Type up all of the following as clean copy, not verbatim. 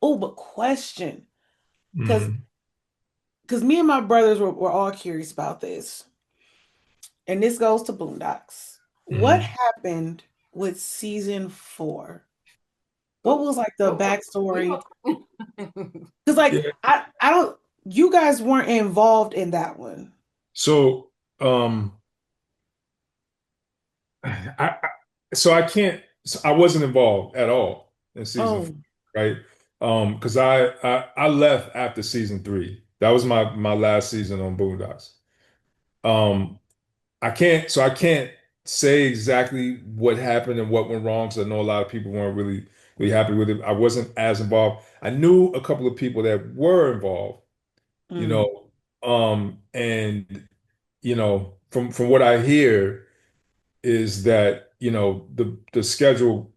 Oh, but question, because Mhm. me and my brothers were all curious about this, and this goes to Boondocks. What Mhm. happened with season four? What was like the Oh, we backstory? don't. Because like Yeah. I don't, you guys weren't involved in that one. So, I can't. So I wasn't involved at all in season four, Oh, right? Because I left after season three. That was my last season on Boondocks. Um, I can't say exactly what happened and what went wrong. Because I know a lot of people weren't really happy with it. I wasn't as involved. I knew a couple of people that were involved, you mm, know, and from what I hear is that the schedule,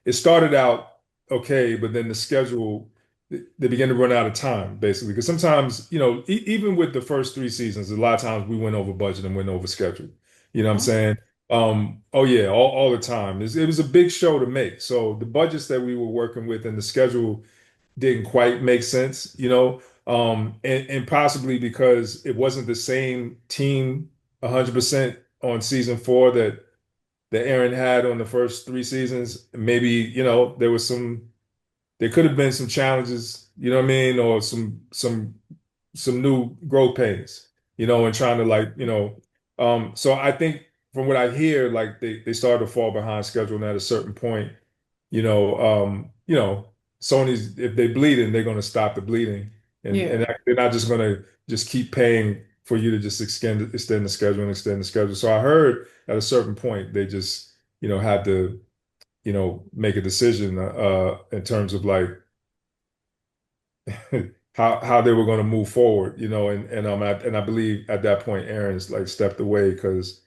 it started out okay, but then the schedule, they began to run out of time basically, because sometimes even with the first three seasons, a lot of times we went over budget and went over schedule. You know what I'm oh, saying? Oh yeah, all the time. It was a big show to make, so the budgets that we were working with and the schedule didn't quite make sense, and possibly because it wasn't the same team 100% on season four that Aaron had on the first three seasons. Maybe, there could have been some challenges, you know what I mean, or some new growth pains, and trying to like, so I think from what I hear, like they started to fall behind schedule, and at a certain point, you know, Sony's, if they bleeding, they're gonna stop the bleeding, and yeah. they're not just gonna just keep paying for you to just extend the schedule and extend the schedule. So I heard at a certain point they just, had to, make a decision in terms of like how they were going to move forward, and I believe at that point Aaron's like stepped away because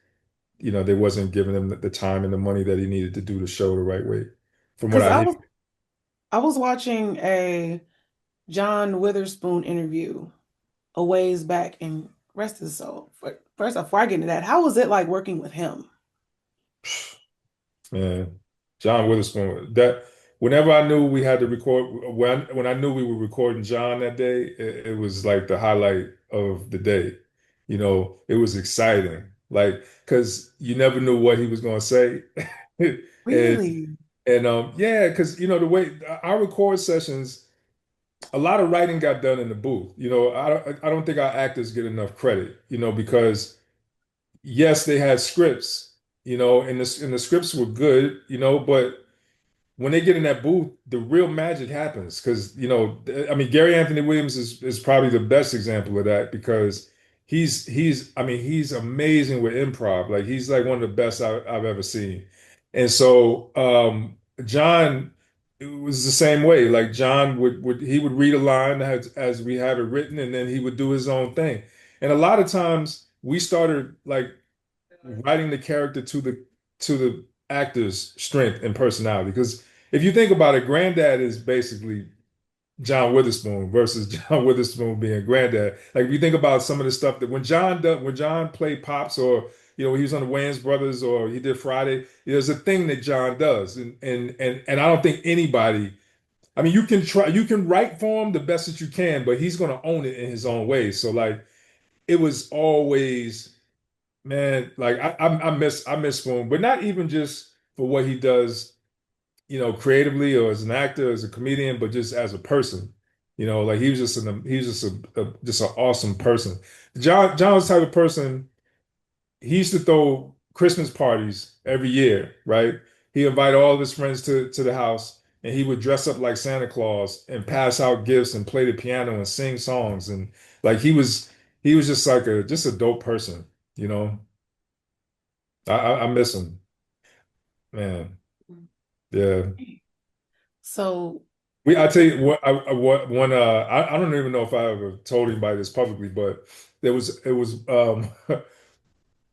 they wasn't giving him the time and the money that he needed to do the show the right way, from what Because I hear. I was watching a John Witherspoon interview a ways back, and rest his soul. First, before I get into that, how was it like working with him? Man, John Witherspoon. That whenever I knew we had to record, when I knew we were recording John that day, it was like the highlight of the day. It was exciting, like because you never knew what he was going to say, and Really? yeah, because the way our record sessions, a lot of writing got done in the booth. I don't think our actors get enough credit, because yes, they had scripts, and the scripts were good, but when they get in that booth, the real magic happens. Because, I mean, Gary Anthony Williams is probably the best example of that because I mean, he's amazing with improv. Like he's like one of the best I've ever seen. And so John, it was the same way. Like John he would read a line as we have it written, and then he would do his own thing. And a lot of times we started like writing the character to the actor's strength and personality. Because if you think about it, Granddad is basically John Witherspoon versus John Witherspoon being Granddad. Like if you think about some of the stuff that when John played Pops, or he was on the Wayans Brothers, or he did Friday, there's a thing that John does, and I don't think anybody. I mean, you can write for him the best that you can, but he's gonna own it in his own way. So like, it was always. Man, like I miss Spoon, but not even just for what he does, creatively or as an actor, as a comedian, but just as a person. Like he was just just an awesome person. John was the type of person. He used to throw Christmas parties every year, right? He invited all of his friends to the house, and he would dress up like Santa Claus and pass out gifts and play the piano and sing songs, and like he was just like a dope person, you know. I miss him, man. Yeah. So, I tell you what, what one I don't even know if I ever told anybody this publicly, but it was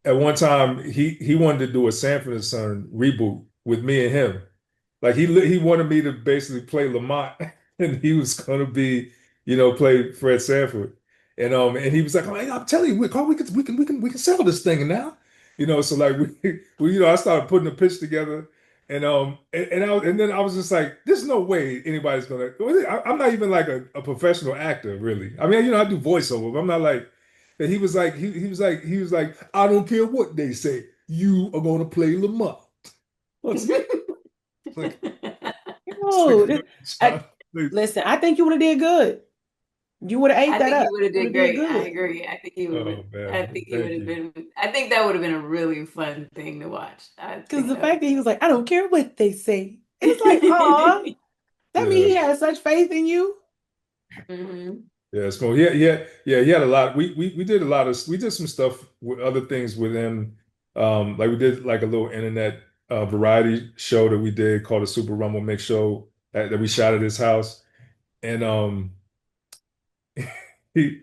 at one time he wanted to do a Sanford and Son reboot with me and him. Like he wanted me to basically play Lamont, and he was gonna be, play Fred Sanford. And he was like, I'm telling you, Carl, we can sell this thing now. So like we I started putting a pitch together, And then I was just like, there's no way anybody's gonna. I'm not even like a professional actor, really. I mean, I do voiceover, but I'm not like. And he was like, I don't care what they say. You are gonna play Lamar. What's like it's like Dude, I, John, please. listen, I think you would have did good. You would have ate I that think up. he would have You would did have did great. I good. agree. Oh I man, think he would thank have you. been, I think that would have been a really fun thing to watch. I Because think the that would fact that he was like, I don't care what they say. It's like, aw, have that means Yeah. he had such faith in you. hmm Yeah, it's cool. Yeah. He had a lot. We did a lot of we did some stuff with other things with him. Like we did like a little internet variety show that we did called the Super Rumble Mix Show that we shot at his house. And he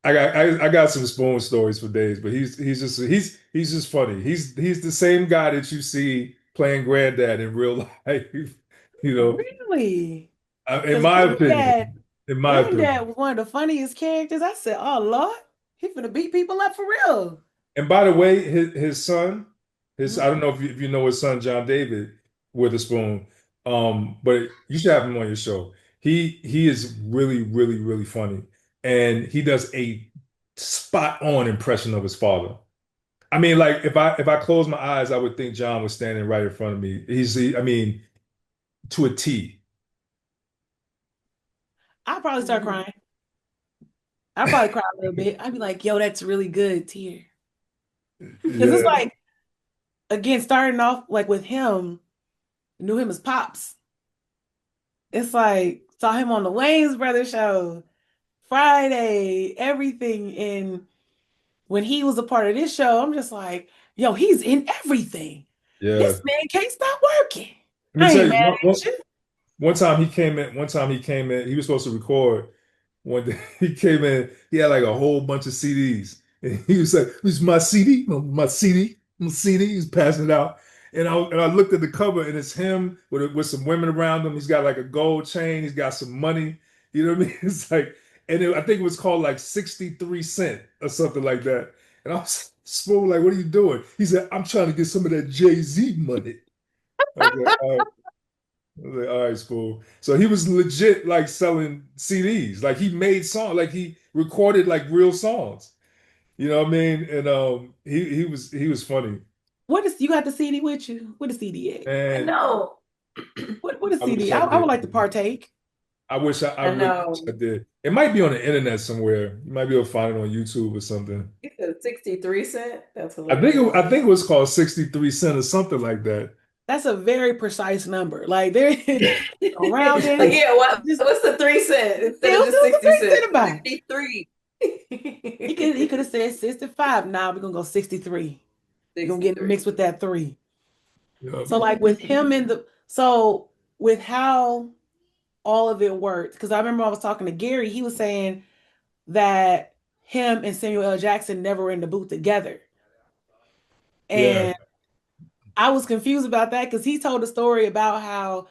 I got some Spoon stories for days, but he's just funny. He's the same guy that you see playing granddad in real life, you know, Really? in Because my opinion. In my opinion. Granddad was one of the funniest characters. I said, oh, Lord, he finna beat people up for real. And by the way, his son, his Mhm. I don't know if you know his son John David Witherspoon, but you should have him on your show. He is really, really, really funny, and he does a spot on impression of his father. I mean, like if I close my eyes, I would think John was standing right in front of me. I mean, to a T. I'd probably start hmm crying. I'd probably cry a little bit. I'd be like, yo, that's really good, tear. Because it's Yeah, like, again, starting off like with him, knew him as Pops. It's like, saw him on the Wayans Brothers show, Friday, everything. And when he was a part of this show, I'm just like, yo, he's in everything. yeah. This man can't stop working. Let me I tell ain't you, mad at you. one time he came in. One time he came in. He was supposed to record. One day he came in. He had like a whole bunch of CDs, and he was like, "This is my CD, my CD, my CD." He's passing it out, and I looked at the cover, and it's him with some women around him. He's got like a gold chain. He's got some money. You know what I mean? It's like, I think it was called like 63 cent or something like that. And I was Spoon like, "What are you doing?" He said, "I'm trying to get some of that Jay-Z money." I was like, "All right." I was like, all right, Spoon. So he was legit like selling CDs. Like he made songs, like he recorded like real songs. You know what I mean? And he was funny. What is you got the CD with you? What is CD at? I And know. What is I wish CD? I I would did. like to partake. I I really wish I know. did. It might be on the internet somewhere. You might be able to find it on YouTube or something. He said 63 cent. That's I hilarious. think it was called 63 cent or something like that. That's a very precise number. Like there around Like, it, yeah, just what's the 3 cent instead still of do just the 60 three cents? cent about. 63. He could have said 65. Now we're gonna go 63. We're gonna get 63. mixed with that three. Yeah. So like with him in the so with how all of it worked, because I remember I was talking to Gary, he was saying that him and Samuel L. Jackson never were in the booth together. Yeah. And I was confused about that because he told a story about how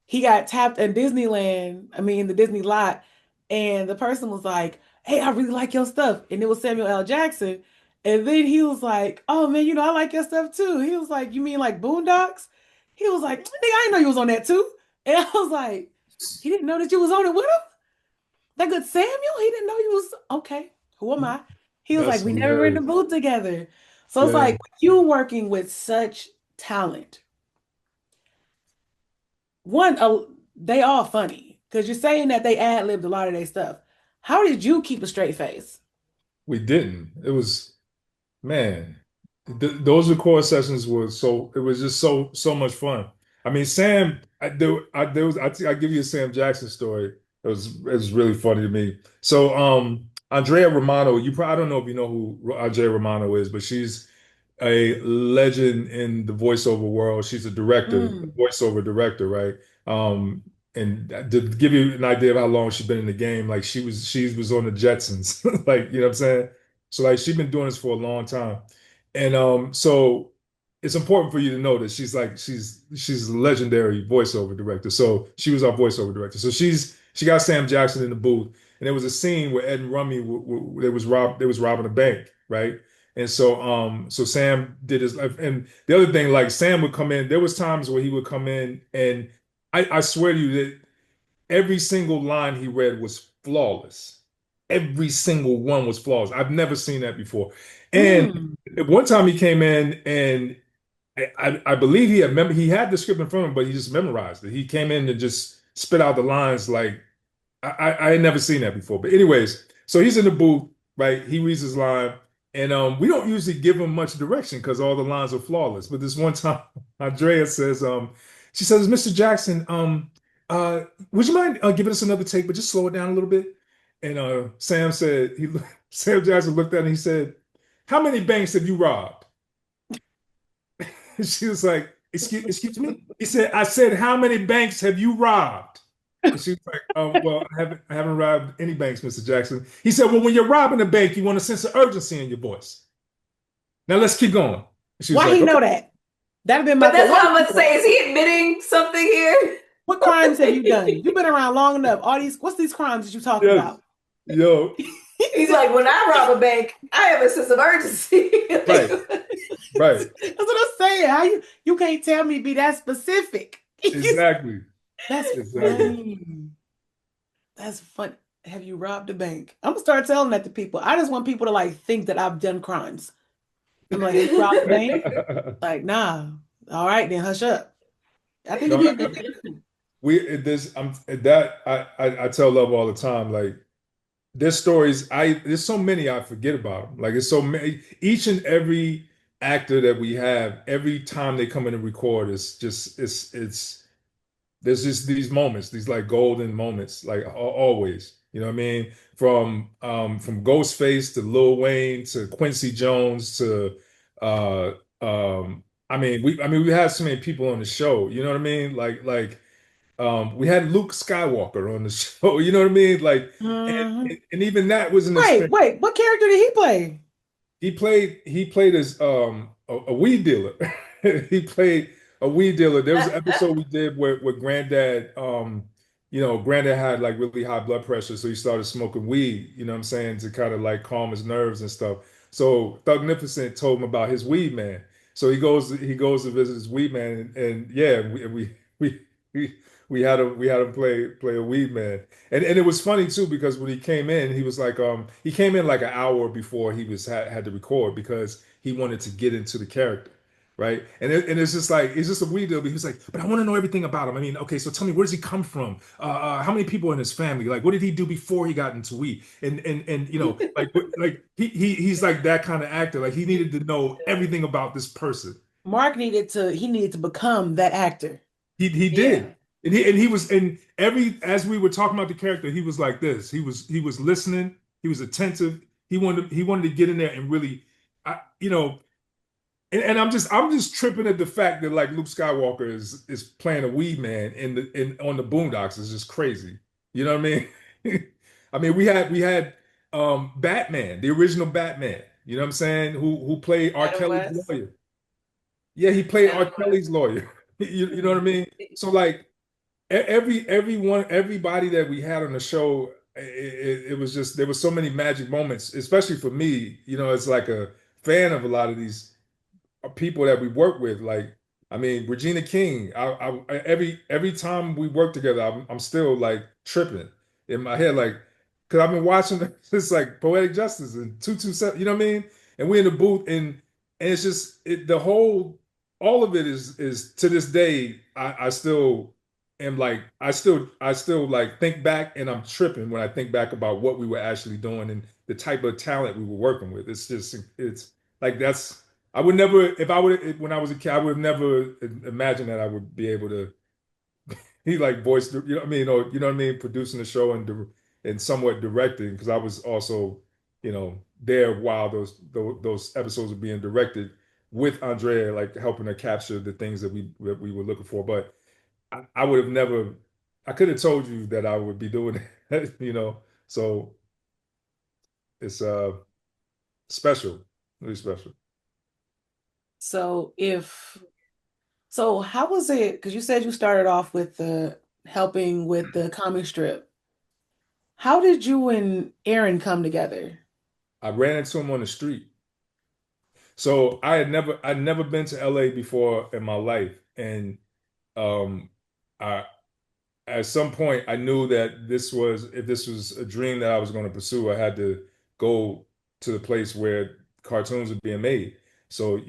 he got tapped in Disneyland, I mean, in the Disney lot, and the person was like, hey, I really like your stuff. And it was Samuel L. Jackson. And then he was like, oh man, I like your stuff too. He was like, you mean like Boondocks? He was like, nigga, I didn't know you was on that too. And I was like, he didn't know that you was on it with him? That good Samuel? He didn't know you was okay. Who am I? He was like, That's we never were in the hilarious. booth together. So it's Yeah. like you working with such talent. One, they all funny because you're saying that they ad libbed a lot of their stuff. How did you keep a straight face? We didn't. It was Man, those record sessions were it was just so much fun. I mean, Sam, I give you a Sam Jackson story. It was really funny to me. So, Andrea Romano, I don't know if you know who Andrea Romano is, but she's a legend in the voiceover world. She's a director, Mm. a voiceover director, right? Um, and to give you an idea of how long she's been in the game, like she was on the Jetsons, like you know what I'm saying? So like she's been doing this for a long time. And so it's important for you to know that she's a legendary voiceover director. So she was our voiceover director. So she got Sam Jackson in the booth, and there was a scene where Ed and Rummy they was robbing a bank, right? And so Sam did his life. And the other thing, like Sam would come in, there was times where he would come in and I swear to you that every single line he read was flawless. Every single one was flawless. I've never seen that before. And Mm. one time he came in and I believe he had the script in front of him, but he just memorized it. He came in and just spit out the lines like I had never seen that before. But anyways, so he's in the booth, right? He reads his line, and we don't usually give him much direction because all the lines are flawless. But this one time, Andrea says, she says, Mr. Jackson, uh, would you mind giving us another take, but just slow it down a little bit? And Sam said, Sam Jackson looked at him and he said, how many banks have you robbed? And she was like, excuse me? He said, I said, how many banks have you robbed? And she was like, well, I haven't robbed any banks, Mr. Jackson. He said, well, when you're robbing a bank, you want a sense of urgency in your voice. Now let's keep going. And she was Why like, he okay. know that? That'd have been my But question. that's Why what I'm he gonna know that? say. Is he admitting something here? What crimes have you done? You've been around long enough. All these, what's these crimes that you talking Yes. about? Yo, He's like, when I rob a bank, I have a sense of urgency. right, right. That's what I'm saying. How you can't tell me be that specific? Exactly. That's Exactly. funny. That's fun. Have you robbed a bank? I'm gonna start telling that to people. I just want people to like think that I've done crimes. I'm like, have you robbed a bank? Like, nah. All right, then hush up. I think it'd No, be a good thing to do. this I'm that I tell Love all the time, like there's stories there's so many I forget about them. Like it's so many each and every actor that we have every time they come in and record is just it's there's just these moments, these like golden moments, like always. You know what I mean? From Ghostface to Lil Wayne to Quincy Jones to uh we had so many people on the show, you know what I mean? We had Luke Skywalker on the show, you know what I mean? Like Mhm. and even that was an Wait, experience. wait. What character did he play? He played as a weed dealer. He played a weed dealer. There was an episode we did where Granddad Granddad had like really high blood pressure, so he started smoking weed, you know what I'm saying, to kind of like calm his nerves and stuff. So Thugnificent told him about his weed man. So he goes to visit his weed man and yeah, we we we had him play a weed man. And it was funny too because when he came in, he came in like an hour before he had to record because he wanted to get into the character, right? And it's just like it's just a weird deal. But he was like, but I want to know everything about him. I mean, okay, so tell me, where does he come from? How many people in his family? Like, what did he do before he got into weed? And like he's like that kind of actor. Like he needed to know everything about this person. He needed to become that actor. He Yeah. did. And he was and every as we were talking about the character, he was like this. He was listening, he was attentive. He wanted to get in there and really I you know, and I'm just tripping at the fact that like Luke Skywalker is playing a weed man in on the Boondocks is just crazy. You know what I mean? I mean, we had Batman, the original Batman, you know what I'm saying, who played R. Adam Kelly's West. lawyer. Yeah, he played R. Adam West. Kelly's lawyer. You know what I mean? So like everybody that we had on the show, it was just there were so many magic moments, especially for me. It's like a fan of a lot of these people that we work with. Like, I mean, Regina King. Every time we work together, I'm still like tripping in my head, like, because I've been watching this like Poetic Justice and 227. You know what I mean? And we're in the booth, and it's just the whole, all of it is to this day. I still am like, I still like think back, and I'm tripping when I think back about what we were actually doing and the type of talent we were working with. It's like that's I would never, if I would, when I was a kid, I would have never imagined that I would be able to, he like voice, you know what I mean, or you know what I mean, producing the show and somewhat directing, because I was also, there while those episodes were being directed with Andrea, like helping her capture the things that we were looking for. But I would have never, I could have told you that I would be doing it, So it's special, really special. So how was it? Because you said you started off with the helping with the comic strip. How did you and Aaron come together? I ran into him on the street. So I'd never been to LA before in my life. And um I at some point I knew that if this was a dream that I was going to pursue, I had to go to the place where cartoons were being made. So,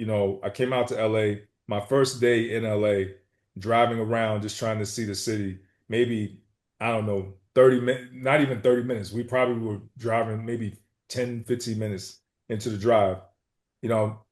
I came out to LA, my first day in LA, driving around just trying to see the city. Maybe, I don't know, 30 minutes, not even 30 minutes. We probably were driving maybe 10, 15 minutes into the drive. I don't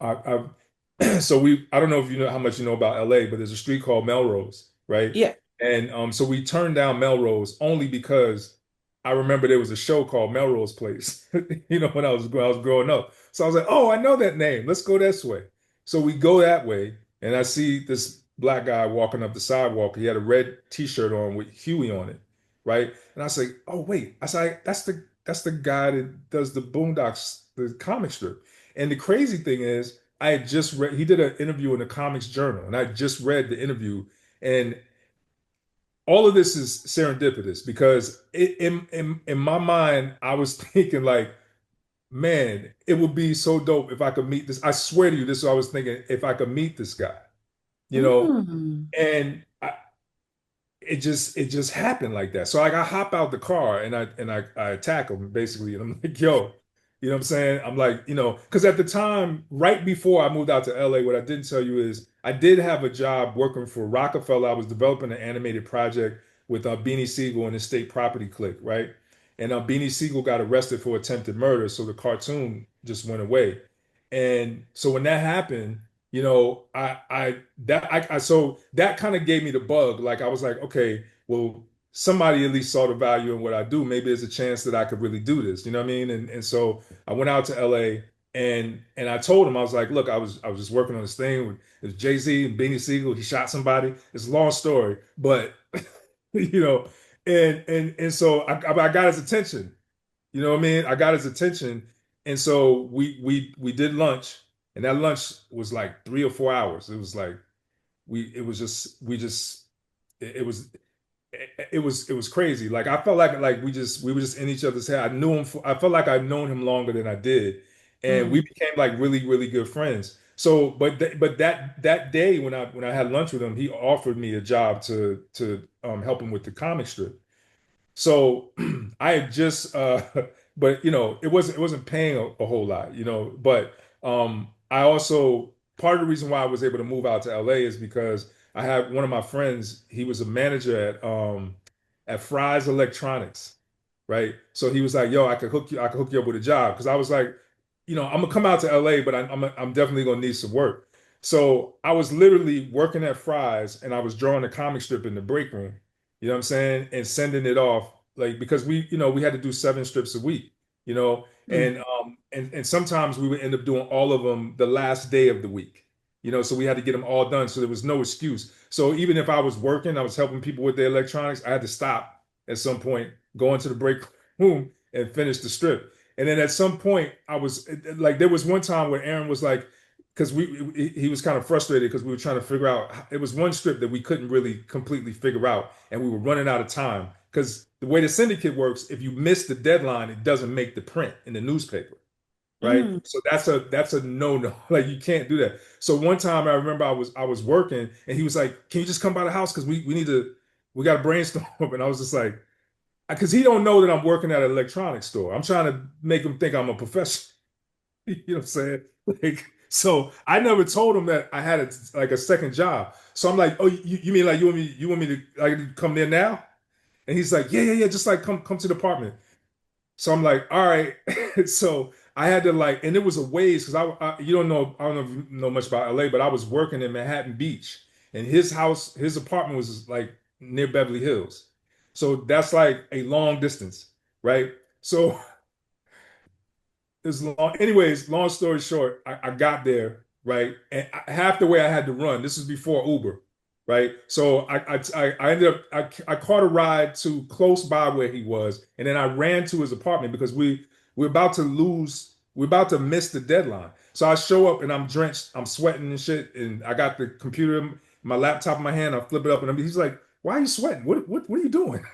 know if you know how much you know about LA, but there's a street called Melrose, right? Yeah. And so we turned down Melrose only because I remember there was a show called Melrose Place, when I was growing up. So I was like, oh, I know that name. Let's go this way. So we go that way, and I see this black guy walking up the sidewalk. He had a red T-shirt on with Huey on it, right? And I say, oh wait, I say that's the guy that does the Boondocks, the comic strip. And the crazy thing is, I had just read. He did an interview in the Comics Journal, and I just read the interview, and all of this is serendipitous because in my mind, I was thinking like, man, it would be so dope if I could meet this. I swear to you, this is what I was thinking if I could meet this guy, you know, Mm. and it just happened like that. So like I hop out the car and I attack him basically, and I'm like, yo, you know what I'm saying? I'm like, because at the time, right before I moved out to LA, what I didn't tell you is I did have a job working for Rockefeller. I was developing an animated project with Beanie Siegel and his State Property Clique, right? And Beanie Siegel got arrested for attempted murder, so the cartoon just went away. And so when that happened, so that kind of gave me the bug. Like I was like, okay, well, somebody at least saw the value in what I do. Maybe there's a chance that I could really do this. You know what I mean? And so I went out to LA and I told him, I was like, look, I was just working on this thing with it was Jay-Z and Beanie Siegel. He shot somebody. It's a long story, but you know, and so I got his attention. You know what I mean? I got his attention, and so we did lunch, and that lunch was like 3 or 4 hours. It was like it was just we just it was it was crazy. Like I felt like we were just in each other's head. I knew him. I felt like I'd known him longer than I did, and we Mm. became like really really good friends. So, but that day when I had lunch with him, he offered me a job to help him with the comic strip. So I had just but it wasn't paying a whole lot, but I also part of the reason why I was able to move out to LA is because I had one of my friends, he was a manager at Fry's Electronics, right? So he was like, "Yo, I could hook you up with a job." Because I was like, I'm gonna come out to LA, but I'm definitely gonna need some work. So I was literally working at Fry's and I was drawing a comic strip in the break room. You know what I'm saying? And sending it off like because we had to do 7 strips a week, Mm. and sometimes we would end up doing all of them the last day of the week. So we had to get them all done. So there was no excuse. So even if I was working, I was helping people with their electronics, I had to stop at some point, go into the break room and finish the strip. And then at some point, I was like, there was one time where Aaron was like, because he was kind of frustrated because we were trying to figure out. It was one strip that we couldn't really completely figure out, and we were running out of time because the way the syndicate works, if you miss the deadline, it doesn't make the print in the newspaper, right? Mm. So that's a no-no. Like you can't do that. So one time I remember I was working and he was like, "Can you just come by the house because we got to brainstorm." And I was just like, because he don't know that I'm working at an electronics store. I'm trying to make him think I'm a professional. You know what I'm saying? Like, so I never told him that I had like a second job. So I'm like, oh, you mean like you want me to like come there now? And he's like, yeah, just like come to the apartment. So I'm like, all right. So I had to like, and it was a ways because you don't know, I don't know if you know much about LA, but I was working in Manhattan Beach, and his apartment was like near Beverly Hills. So that's like a long distance, right? So anyways, long story short, I got there, right? And half the way I had to run. This was before Uber, right? So I ended up, I caught a ride to close by where he was. And then I ran to his apartment because we're about to miss the deadline. So I show up and I'm drenched, I'm sweating and shit. And I got the computer, my laptop in my hand, I flip it up and he's like, why are you sweating? What are you doing?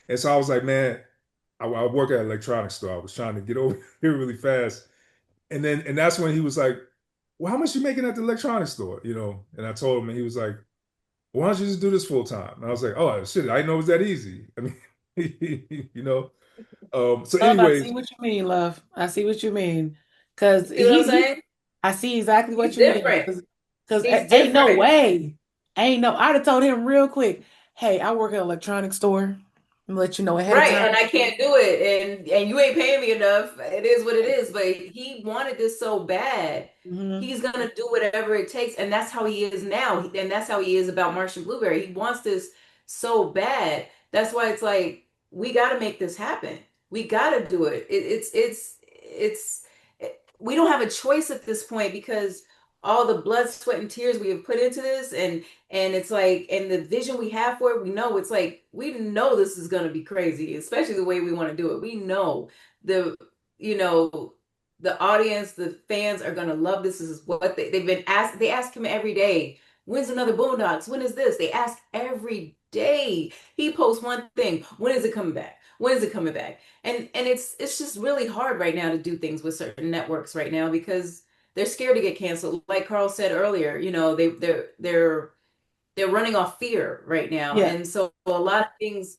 And so I was like, man, I work at an electronics store. I was trying to get over here really fast. And that's when he was like, well, how much you making at the electronics store? And I told him, and he was like, why don't you just do this full time? And I was like, oh shit, I didn't know it was that easy. I mean, you know. So, Love, I see anyways, what you mean, love. I see what you mean. Cause See what I'm saying? I see exactly what He's you mean. different. Cause He's ain't no different. way. I'd have told him real quick, hey, I work at an electronics store. I'm gonna let you know ahead of Right, time. and I can't do it, and you ain't paying me enough. It is what it is. But he wanted this so bad, Hmm. he's gonna do whatever it takes, and that's how he is now, and that's how he is about Martian Blueberry. He wants this so bad. That's why it's like we got to make this happen. We got to do it. We don't have a choice at this point because all the blood, sweat, and tears we have put into this, and it's like, and the vision we have for it, we know it's like, we know this is going to be crazy, especially the way we want to do it. We know the, you know, the audience, the fans are going to love this. This is what they've been asked. They ask him every day, when's another Boondocks? When is this? They ask every day. He posts one thing. When is it coming back? When is it coming back? And it's just really hard right now to do things with certain networks right now because they're scared to get canceled. Like Carl said earlier, they're running off fear right now. Yeah. And so a lot of things,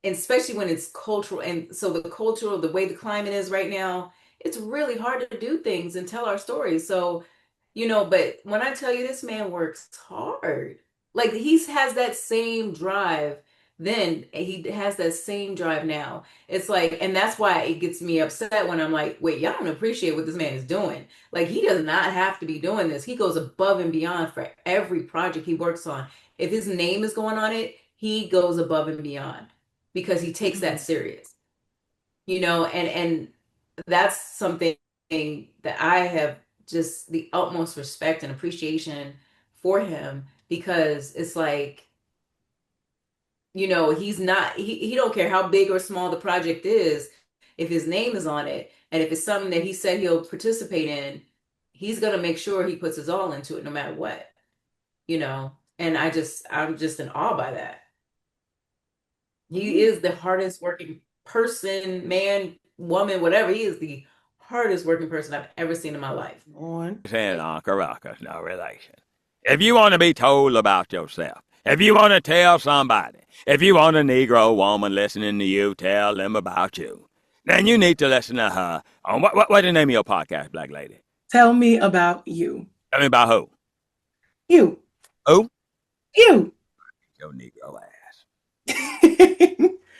especially when it's cultural, and so the cultural, the way the climate is right now, it's really hard to do things and tell our stories. So, but when I tell you this man works hard, like he has that same drive then he has that same drive now. It's like, and that's why it gets me upset when I'm like, wait, y'all don't appreciate what this man is doing. Like, he does not have to be doing this. He goes above and beyond for every project he works on. If his name is going on it, he goes above and beyond because he takes that Mhm. serious, and that's something that I have just the utmost respect and appreciation for him because it's like, he's not, he don't care how big or small the project is. If his name is on it and if it's something that he said he'll participate in, he's going to make sure he puts his all into it no matter what, and I'm just in awe by that. He is the hardest working person, man, woman, whatever. He is the hardest working person I've ever seen in my life. On. And Uncle Ruckus, no relation. If you want to be told about yourself, if you want to tell somebody, if you want a Negro woman listening to you tell them about you, then you need to listen to her on what's the name of your podcast, Black Lady? Tell me about you. Tell me about who? You. Who? You. Your Negro ass.